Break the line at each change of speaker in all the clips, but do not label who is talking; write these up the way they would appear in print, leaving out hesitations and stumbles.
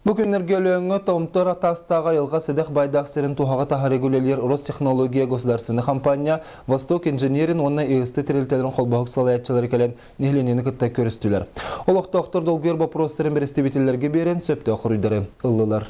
Bugün өлөңі Томтор атастағы елға седек байдақсерін туғаға тахарегулелер Ростехнология государственный компания Восток инженерин онна иысты тірелтелерін қолбағық салаятчылары келен нехленені күтті көрістілер. Олық доктор долгер бапростерін берестебетелерге берен сөпті құруйдары ұлылар.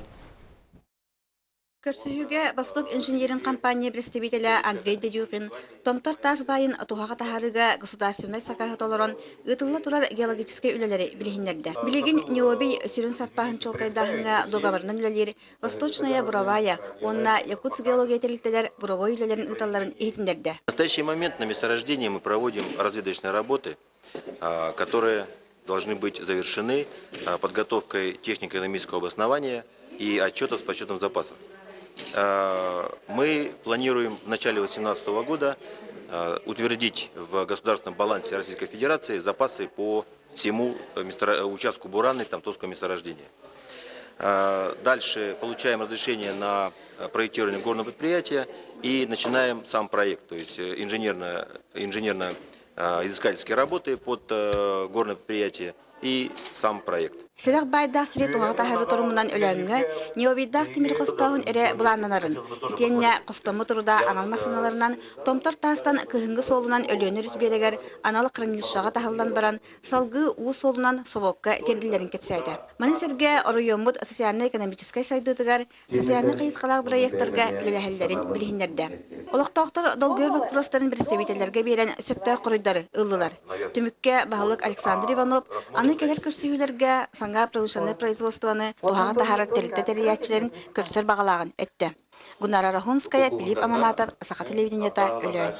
Көрсүхүгө Восток инженерин компания представителя Андрей Дедюхин Томтор тас байын туғаға тахарыга государственный сакахатолорон ытылла турар геологический үлелери билихиннерде. Билигин Необей сүрін саппахын чолкайдахынга договорнын үлелери Восточная Буровая, онна Якутск геология терилтелер буровой үлелерин ыталларын ихтиндерде.
В настоящий момент на месторождении мы проводим разведочные работы, которые должны быть завершены подготовкой технико-экономического обоснования и отчета с подсчетом запасов. Мы планируем в начале 2018 года утвердить в государственном балансе Российской Федерации запасы по всему участку Бураны Томторского месторождения. Дальше получаем разрешение на проектирование горного предприятия и начинаем сам проект, то есть инженерно-изыскательские работы под горное предприятие и сам проект.
Седак байдах сире туғаға тахары тұрымынан өләңі, необиддах тимир қостауын әрі бұланнанарын. Итенне қостамы тұруда аналмасыналарынан Томтор тастан көхінгі солынан өлөні рүзберегер аналық қырынылшаға тахылдан баран салғы уы солынан собокка тенділерін кепсайды. Манисерге оройомбуд социально-экономическай сайдытыгар, социально қиысқалақ проекторға өлеләхеллерін білігіндерді. Олықтақтыр долгөр бақпыростарын представителерге берен сөпті құруйдары ұлылар. Түмікке бағылық Александр Иванов, аны келер көрсүйілерге Санга промышленное производствоны туғаға тахары терилте териячлерин көрсөр бағалағын әтті. Гунара Рахунская, Филипп Аманатов, Саха телевидениета, Өлөн.